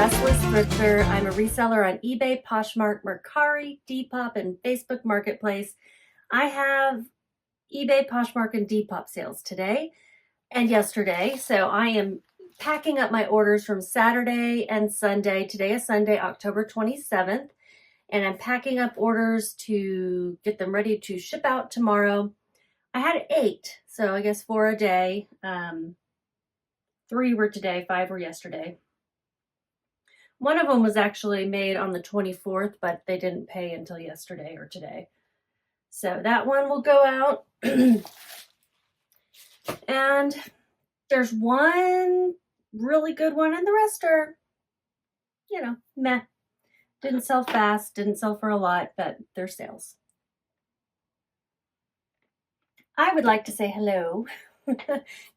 Restless Thrifter. I'm a reseller on eBay, Poshmark, Mercari, Depop, and Facebook Marketplace. I have eBay, Poshmark, and Depop sales today and yesterday. So I am packing up my orders from Saturday and Sunday. Today is Sunday, October 27th. And I'm packing up orders to get them ready to ship out tomorrow. I had 8, so I guess 4 a day. 3 were today, 5 were yesterday. One of them was actually made on the 24th, but they didn't pay until yesterday or today. So that one will go out. And there's one really good one, and the rest are, meh. Didn't sell fast, didn't sell for a lot, but they're sales. I would like to say hello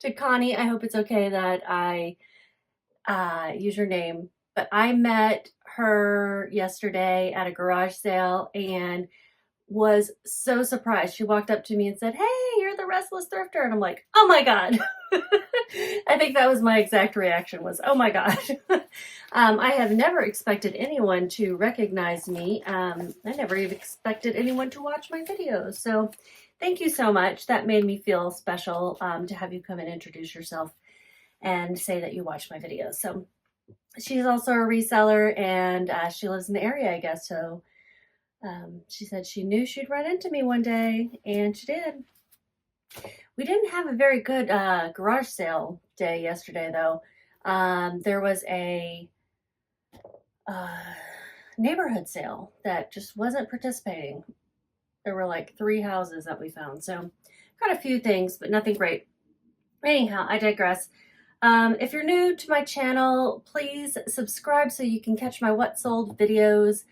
to Connie. I hope it's okay that I use your name. But I met her yesterday at a garage sale and was so surprised. She walked up to me and said, "Hey, you're the Restless Thrifter." And I'm like, "Oh my God." I think that was my exact reaction was, "Oh my God." I have never expected anyone to recognize me. I never even expected anyone to watch my videos. So thank you so much. That made me feel special to have you come and introduce yourself and say that you watched my videos. So she's also a reseller, and she lives in the area, I guess. So she said she knew she'd run into me one day, and she did. We didn't have a very good garage sale day yesterday, though. There was a neighborhood sale that just wasn't participating. There were like 3 houses that we found. So got a few things, but nothing great. Anyhow, I digress. If you're new to my channel, please subscribe so you can catch my What Sold videos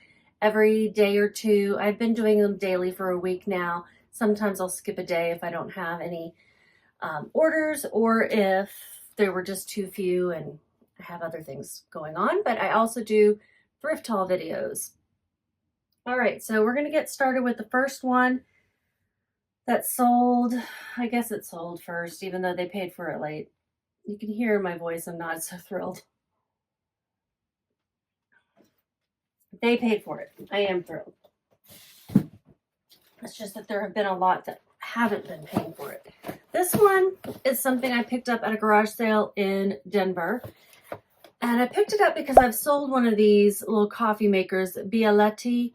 every day or two. I've been doing them daily for a week now. Sometimes I'll skip a day if I don't have any orders, or if there were just too few and I have other things going on. But I also do thrift haul videos. All right, so we're going to get started with the first one that sold. I guess it sold first, even though they paid for it late. You can hear in my voice I'm not so thrilled. They paid for it. I am thrilled. It's just that there have been a lot that haven't been paying for it. This one is something I picked up at a garage sale in Denver. And I picked it up because I've sold one of these little coffee makers, Bialetti.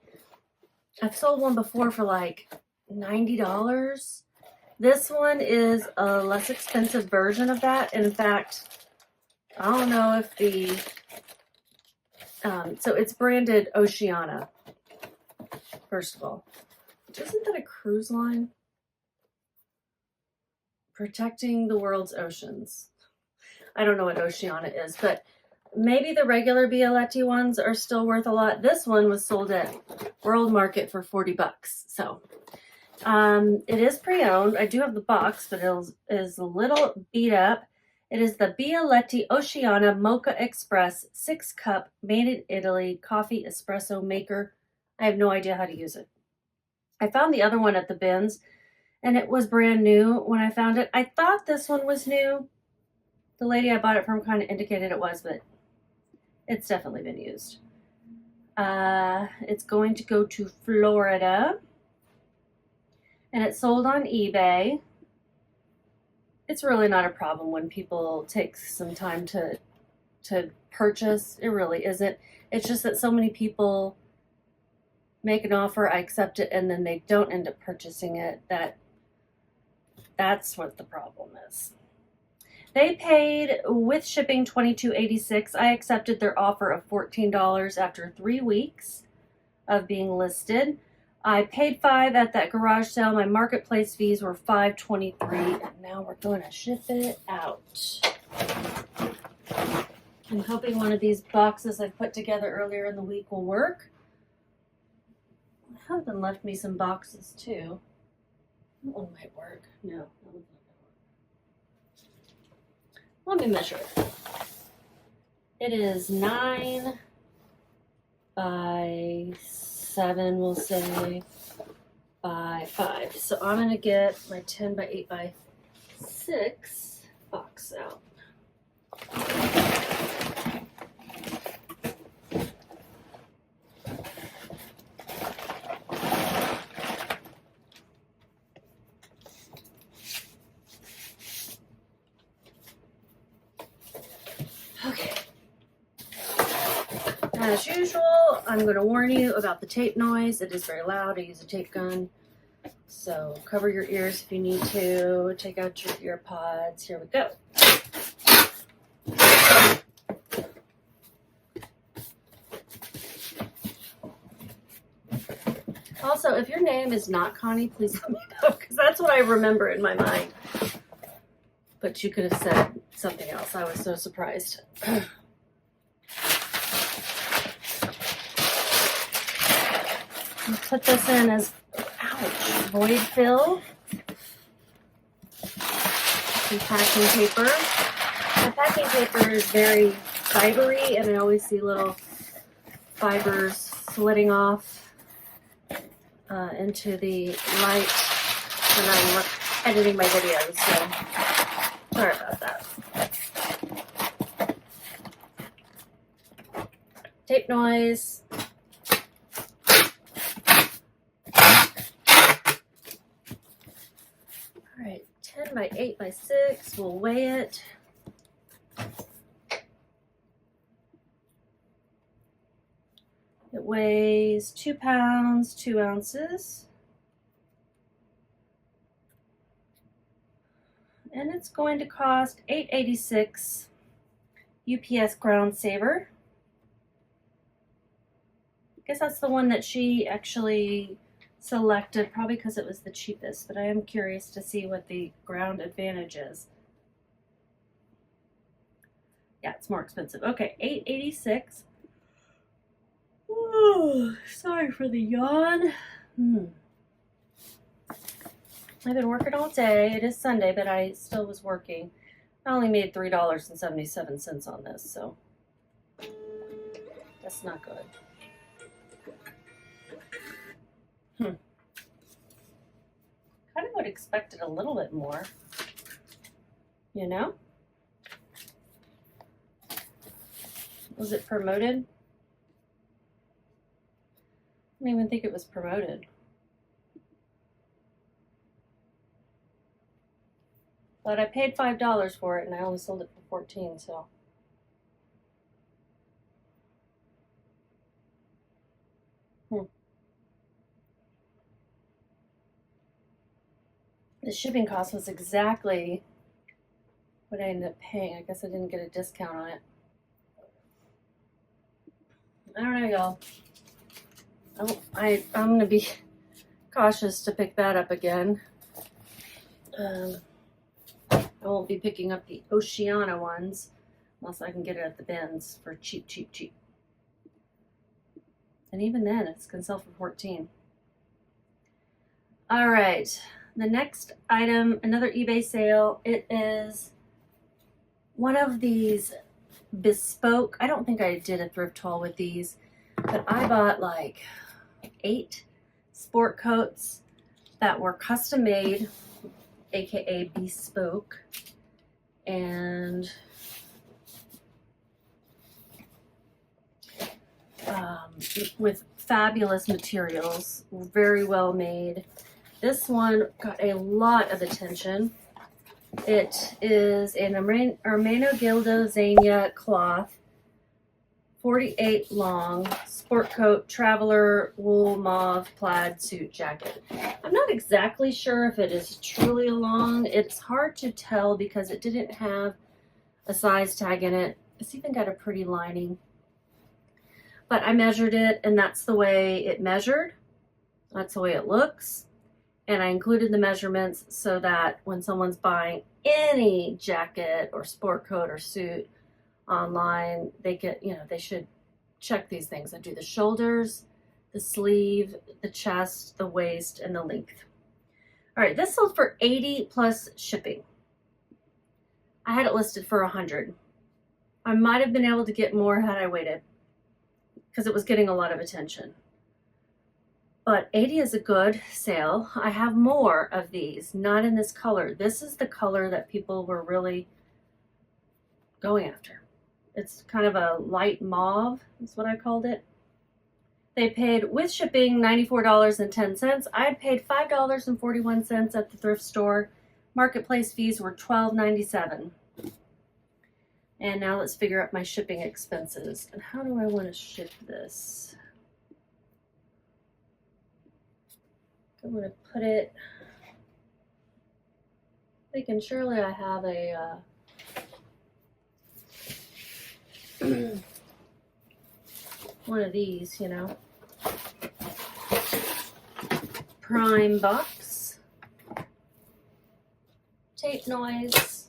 I've sold one before for like $90. This one is a less expensive version of that. In fact, I don't know if the, so it's branded Oceana, first of all. Isn't that a cruise line? Protecting the world's oceans. I don't know what Oceana is, but maybe the regular Bialetti ones are still worth a lot. This one was sold at World Market for $40. So it is pre-owned. I do have the box, but it is a little beat up. It is the Bialetti Oceana Mocha Express 6-cup made in Italy coffee espresso maker. I have no idea how to use it. I found the other one at the bins, and it was brand new when I found it. I thought this one was new. The lady I bought it from kind of indicated it was, but it's definitely been used. It's going to go to Florida, and it's sold on eBay. It's really not a problem when people take some time to purchase. It really isn't. It's just that so many people make an offer, I accept it, and then they don't end up purchasing it. That's what the problem is. They paid with shipping $22.86. I accepted their offer of $14 after 3 weeks of being listed. I paid $5 at that garage sale. My marketplace fees were $5.23, and now we're going to ship it out. I'm hoping one of these boxes I put together earlier in the week will work. My husband left me some boxes too. That one might work. No, that one's not gonna work. Let me measure it. It is 9 by 7, we'll say, by 5. So I'm gonna get my 10 by 8 by 6 box out. As usual, I'm going to warn you about the tape noise. It is very loud. I use a tape gun. So cover your ears if you need to. Take out your ear pods. Here we go. Also, if your name is not Connie, please let me know, because that's what I remember in my mind. But you could have said something else. I was so surprised. Put this in as, ouch, void fill. Some packing paper. My packing paper is very fibery, and I always see little fibers slitting off into the light when I'm editing my videos, so sorry about that. Tape noise. All right, 10 by 8 by 6, we'll weigh it. It weighs 2 pounds, 2 ounces. And it's going to cost $8.86 UPS Ground Saver. I guess that's the one that she actually selected, probably because it was the cheapest, but I am curious to see what the Ground Advantage is. Yeah, it's more expensive. Okay, $8.86. Oh, sorry for the yawn. I've been working all day. It is Sunday, but I still was working. I only made $3.77 on this, so that's not good. Kind of would expect it a little bit more, you know? Was it promoted? I didn't even think it was promoted. But I paid $5 for it, and I only sold it for $14, so. The shipping cost was exactly what I ended up paying. I guess I didn't get a discount on it. I don't know, y'all. I'm going to be cautious to pick that up again. I won't be picking up the Oceana ones unless I can get it at the bins for cheap, cheap, cheap. And even then, it's going to sell for $14. All right. The next item, another eBay sale. It is one of these Bespoke. I don't think I did a thrift haul with these, but I bought like 8 sport coats that were custom made, aka Bespoke, and with fabulous materials, very well made. This one got a lot of attention. It is an Ermenegildo Zegna cloth, 48 long, sport coat, traveler, wool, mauve, plaid suit jacket. I'm not exactly sure if it is truly a long. It's hard to tell because it didn't have a size tag in it. It's even got a pretty lining. But I measured it, and that's the way it measured. That's the way it looks. And I included the measurements so that when someone's buying any jacket or sport coat or suit online, they get, they should check these things. I do the shoulders, the sleeve, the chest, the waist, and the length. All right, this sold for $80 plus shipping. I had it listed for $100. I might have been able to get more had I waited because it was getting a lot of attention. But $80 is a good sale. I have more of these, not in this color. This is the color that people were really going after. It's kind of a light mauve, is what I called it. They paid, with shipping, $94.10. I had paid $5.41 at the thrift store. Marketplace fees were $12.97. And now let's figure out my shipping expenses. And how do I want to ship this? I want to put it, thinking surely I have a one of these, you know, prime box, tape noise,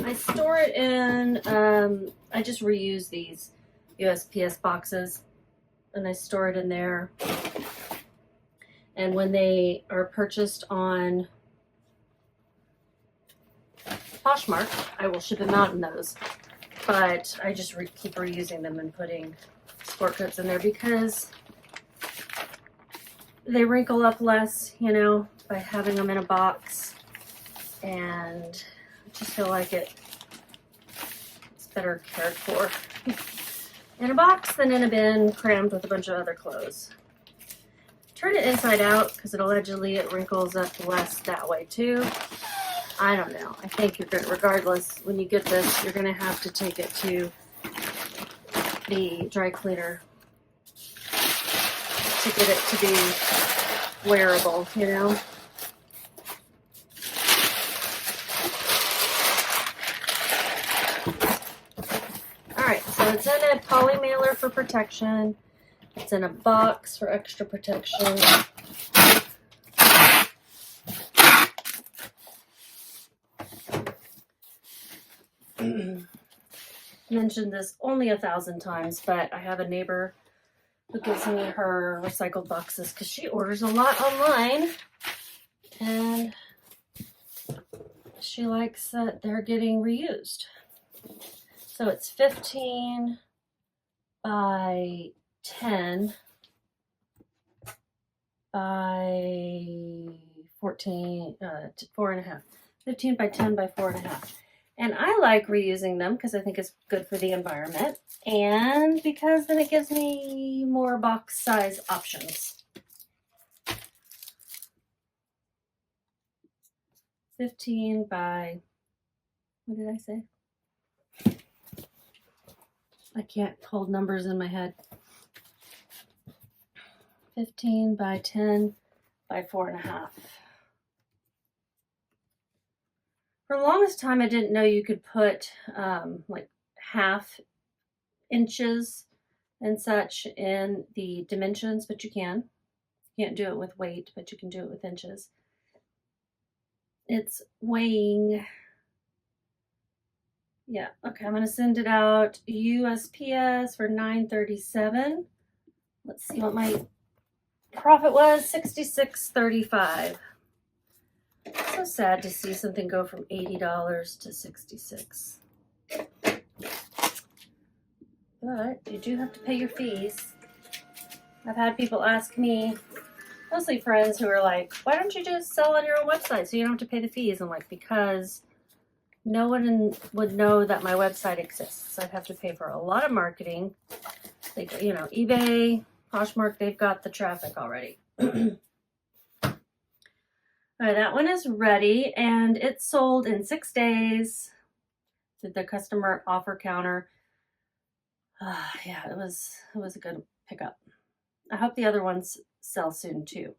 I store it in, I just reuse these USPS boxes and I store it in there. And when they are purchased on Poshmark, I will ship them out in those. But I just keep reusing them and putting sport coats in there because they wrinkle up less, you know, by having them in a box. And I just feel like it's better cared for in a box than in a bin crammed with a bunch of other clothes. Turn it inside out because allegedly it wrinkles up less that way too. I don't know. I think you're good. Regardless, when you get this, you're gonna have to take it to the dry cleaner to get it to be wearable, you know. All right, so it's in a poly mailer for protection. It's in a box for extra protection. Mentioned this only 1,000 times, but I have a neighbor who gives me her recycled boxes because she orders a lot online and she likes that they're getting reused. So it's 15 by 10 by 14, 4.5. 15 by 10 by 4.5. And I like reusing them because I think it's good for the environment and because then it gives me more box size options. 15 by, what did I say? I can't hold numbers in my head. 15 by 10 by 4.5. For the longest time, I didn't know you could put like 1/2 inches and such in the dimensions, but you can. You can't do it with weight, but you can do it with inches. It's weighing, yeah, okay, I'm going to send it out USPS for $9.37. Let's see what my profit was, $66.35. So sad to see something go from $80 to $66. But you do have to pay your fees. I've had people ask me, mostly friends who are like, why don't you just sell on your own website so you don't have to pay the fees? I'm like, because no one would know that my website exists. I'd have to pay for a lot of marketing. They, you know, eBay, Poshmark, they've got the traffic already. All right, that one is ready and it's sold in 6 days. Did the customer offer counter. Yeah, it was a good pickup. I hope the other ones sell soon too.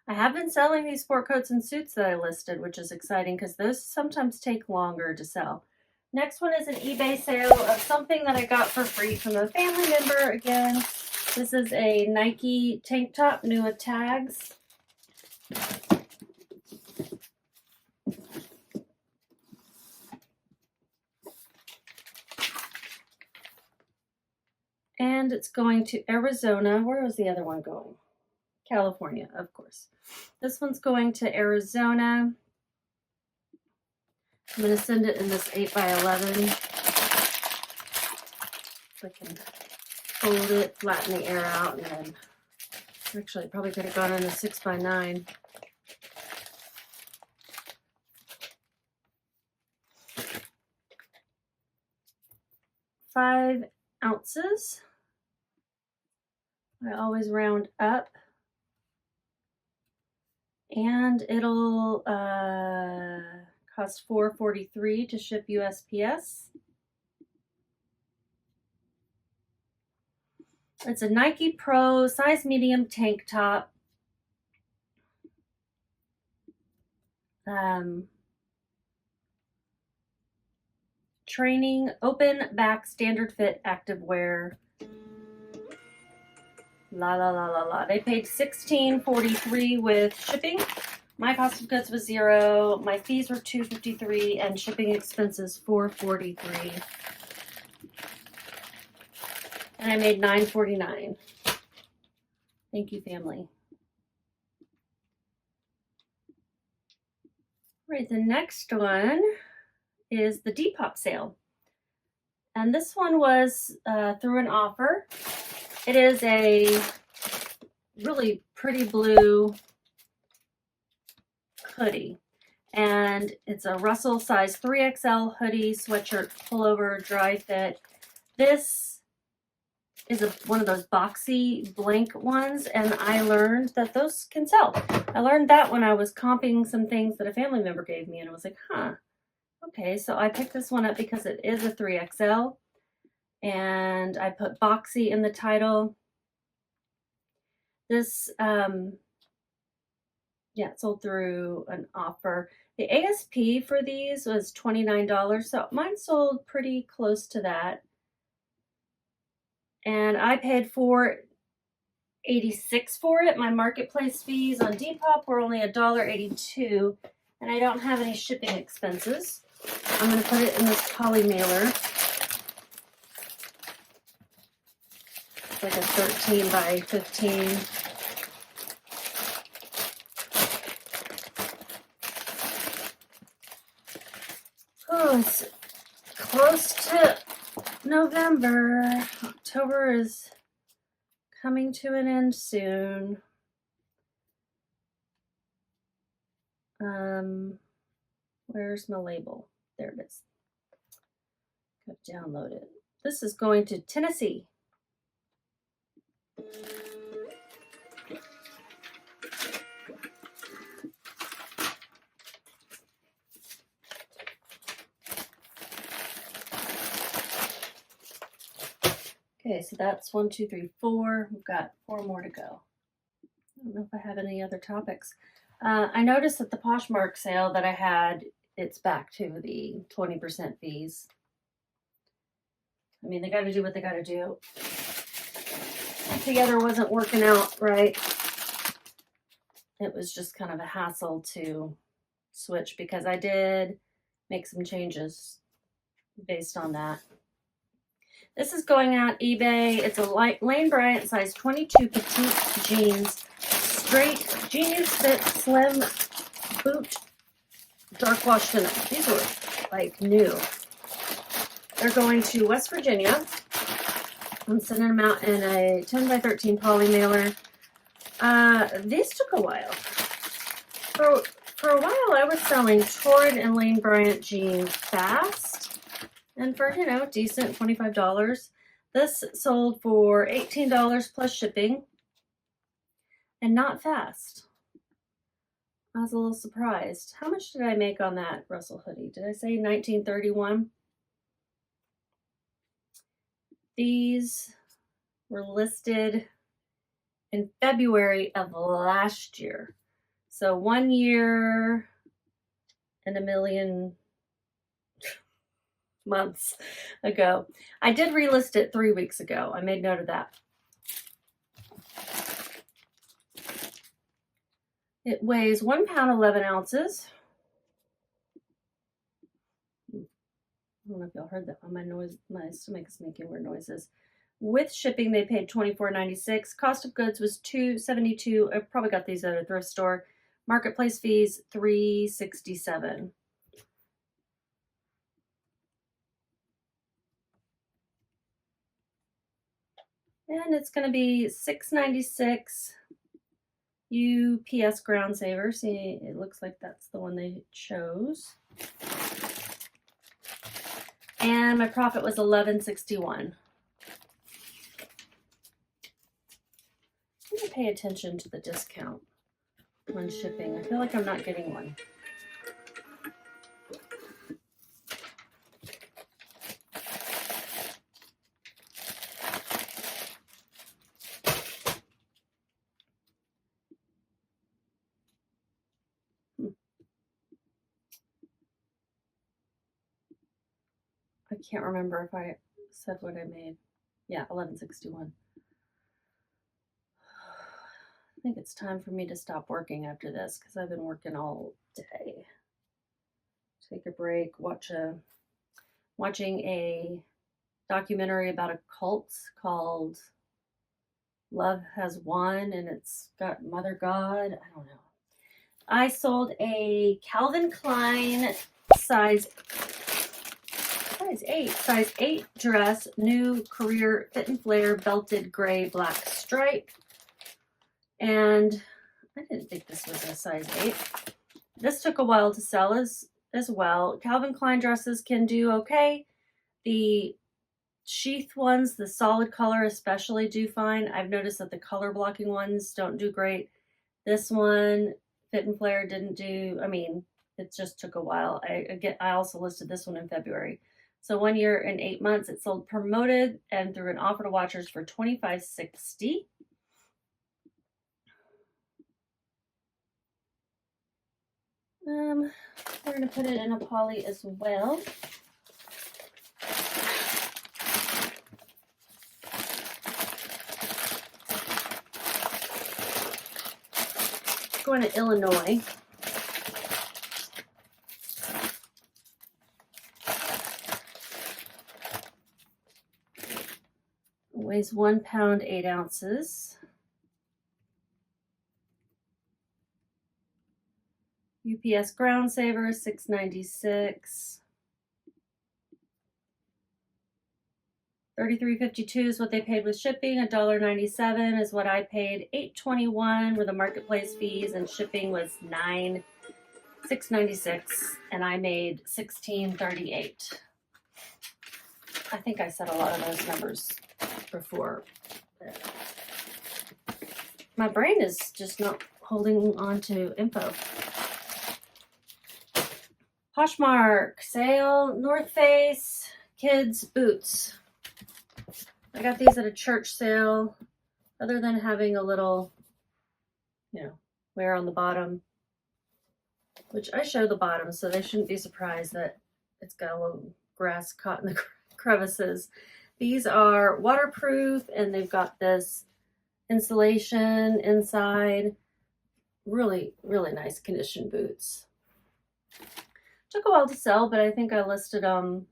I have been selling these sport coats and suits that I listed, which is exciting because those sometimes take longer to sell. Next one is an eBay sale of something that I got for free from a family member. Again, this is a Nike tank top, new with tags. And it's going to Arizona. Where was the other one going? California, of course. This one's going to Arizona. I'm going to send it in this 8x11. So I can fold it, flatten the air out, and then actually probably could have gone in a 6x9. Five ounces. I always round up. And it'll cost $4.43 to ship USPS. It's a Nike Pro size medium tank top. Training, open back, standard fit, active wear. La la la la la. They paid $16.43 with shipping. My cost of goods was $0. My fees were $2.53 and shipping expenses $4.43. And I made $9.49. Thank you, family. All right, the next one is the Depop sale. And this one was through an offer. It is a really pretty blue hoodie. And it's a Russell size 3XL hoodie, sweatshirt, pullover, dry fit. This is one of those boxy blank ones, and I learned that those can sell. I learned that when I was comping some things that a family member gave me, and I was like, huh, okay. So I picked this one up because it is a 3XL, and I put boxy in the title. This, yeah, it sold through an offer. The ASP for these was $29, so mine sold pretty close to that. And I paid $4.86 for it. My marketplace fees on Depop were only $1.82, and I don't have any shipping expenses. I'm going to put it in this poly mailer. It's like a 13 by 15. Oh, it's close to November. October is coming to an end soon. Where's my label? There it is. Got to download it. This is going to Tennessee. Okay, so that's 1, 2, 3, 4. We've got 4 more to go. I don't know if I have any other topics. I noticed that the Poshmark sale that I had, it's back to the 20% fees. I mean, they got to do what they got to do. Together wasn't working out right. It was just kind of a hassle to switch because I did make some changes based on that. This is going out eBay. It's a Lane Bryant size 22 petite jeans, straight genius fit, slim boot, dark wash denim. These were like new. They're going to West Virginia. I'm sending them out in a 10 by 13 poly mailer. These took a while. For a while, I was selling Torrid and Lane Bryant jeans fast. And for, you know, decent $25. This sold for $18 plus shipping. And not fast. I was a little surprised. How much did I make on that Russell hoodie? Did I say $19.31? These were listed in February of last year. So 1 year and a million months ago. I did relist it 3 weeks ago. I made note of that. It weighs 1 pound, 11 ounces. I don't know if y'all heard that one. My stomach is making weird noises. With shipping, they paid $24.96. Cost of goods was $2.72. I probably got these at a thrift store. Marketplace fees $3.67. And it's going to be $6.96 UPS Ground Saver. See, it looks like that's the one they chose. And my profit was $11.61. I'm going to pay attention to the discount. on shipping. I feel like I'm not getting one. I can't remember if I said what I made. Yeah, 1161. I think it's time for me to stop working after this because I've been working all day. Take a break, watching a documentary about a cult called Love Has Won, and it's got Mother God. I don't know. I sold a Calvin Klein size 8 dress, new career fit and flare, belted gray black stripe. And I didn't think this was a size 8. This took a while to sell as well. Calvin Klein dresses can do okay. The sheath ones, the solid color especially, do fine. I've noticed that the color blocking ones don't do great. This one, fit and flare, didn't do, I mean, it just took a while. I also listed this one in February. So 1 year and 8 months, it sold promoted and through an offer to watchers for $25.60. We're going to put it in a poly as well. Going to Illinois. Weighs 1 pound 8 ounces. UPS Ground Saver, $6.96. $33.52 is what they paid with shipping. $1.97 is what I paid. $8.21 were the marketplace fees, and shipping was $6.96, and I made $16.38. I think I said a lot of those numbers before. My brain is just not holding on to info. Poshmark sale, North Face kids boots. I got these at a church sale. Other than having a little, wear on the bottom, which I show the bottom, so they shouldn't be surprised that it's got a little grass caught in the crevices. These are waterproof, and they've got this insulation inside. Really, really nice condition boots. Took a while to sell, but I think I listed them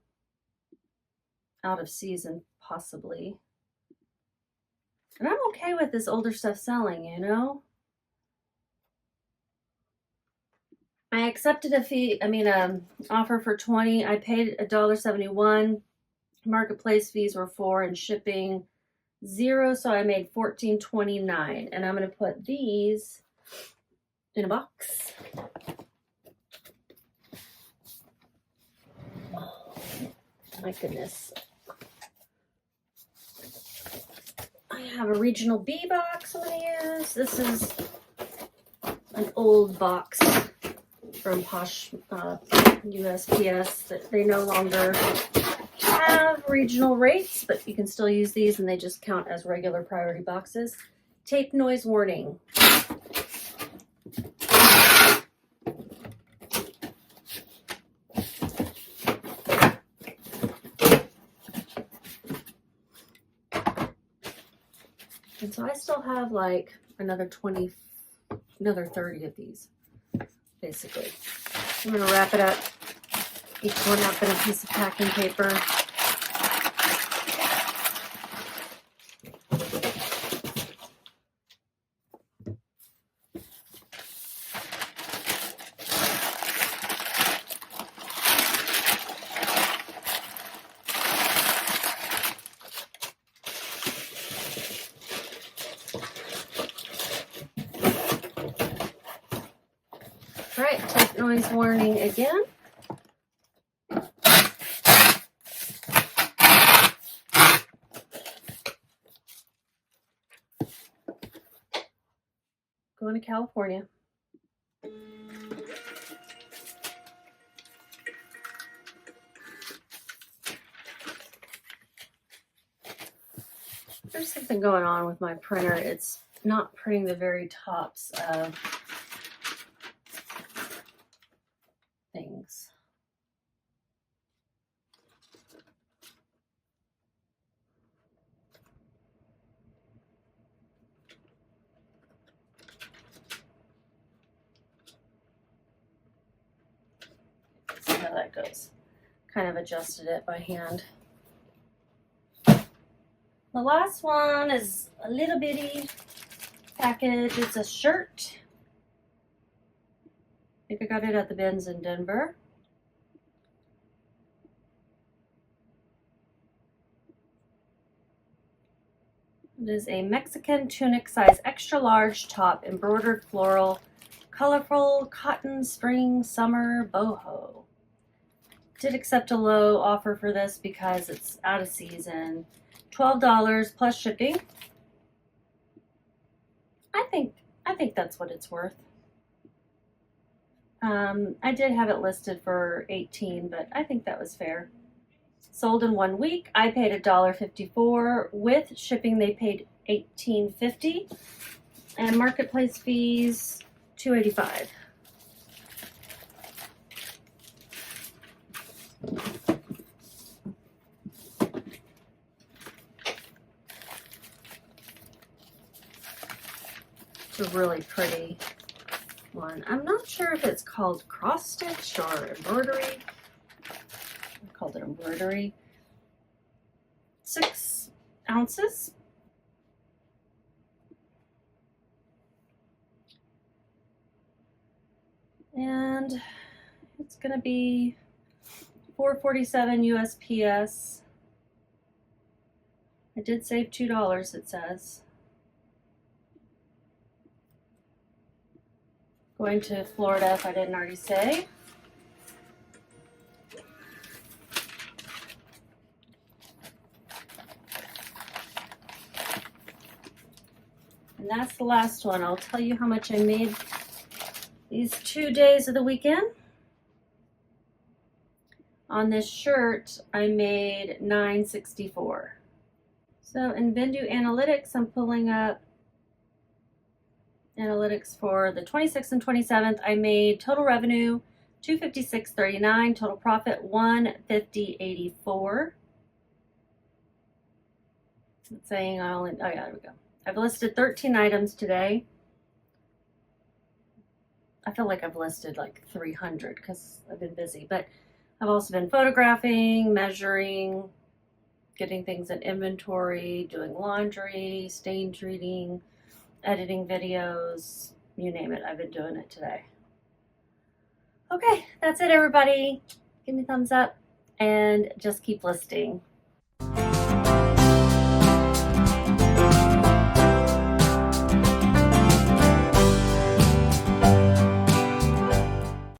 out of season, possibly. And I'm okay with this older stuff selling, I accepted offer for $20. I paid $1.71. Marketplace fees were $4 and shipping $0, so I made $14.29. And I'm going to put these in a box. My goodness. I have a regional B box I'm going to use. This is an old box from USPS that they no longer have regional rates, but you can still use these and they just count as regular priority boxes. Tape noise warning. And so I still have like another 30 of these, basically. I'm going to wrap it up, each one up in a piece of packing paper. All right, tape noise warning again. Going to California. There's something going on with my printer. It's not printing the very tops of things. See how that goes. Kind of adjusted it by hand. The last one is a little bitty package. It's a shirt. I think I got it at the bins in Denver. It is a Mexican tunic size extra large top, embroidered floral, colorful cotton spring summer boho. Did accept a low offer for this because it's out of season. $12 plus shipping. I think that's what it's worth. I did have it listed for $18, but I think that was fair. Sold in 1 week. I paid $1.54. With shipping, they paid $18.50, and marketplace fees $2.85. It's a really pretty one. I'm not sure if it's called cross stitch or embroidery. I called it embroidery. 6 ounces. And it's gonna be $4.47 USPS. I did save $2, it says. Going to Florida, if I didn't already say. And that's the last one. I'll tell you how much I made these 2 days of the weekend. On this shirt, I made $9.64. So in Vendoo Analytics, I'm pulling up analytics for the 26th and 27th. I made total revenue $256.39, total profit $150.84. It's saying I only, oh yeah, there we go. I've listed 13 items today. I feel like I've listed like 300 because I've been busy, but I've also been photographing, measuring, getting things in inventory, doing laundry, stain treating, editing videos, you name it, I've been doing it today. Okay, that's it everybody. Give me a thumbs up and just keep listing.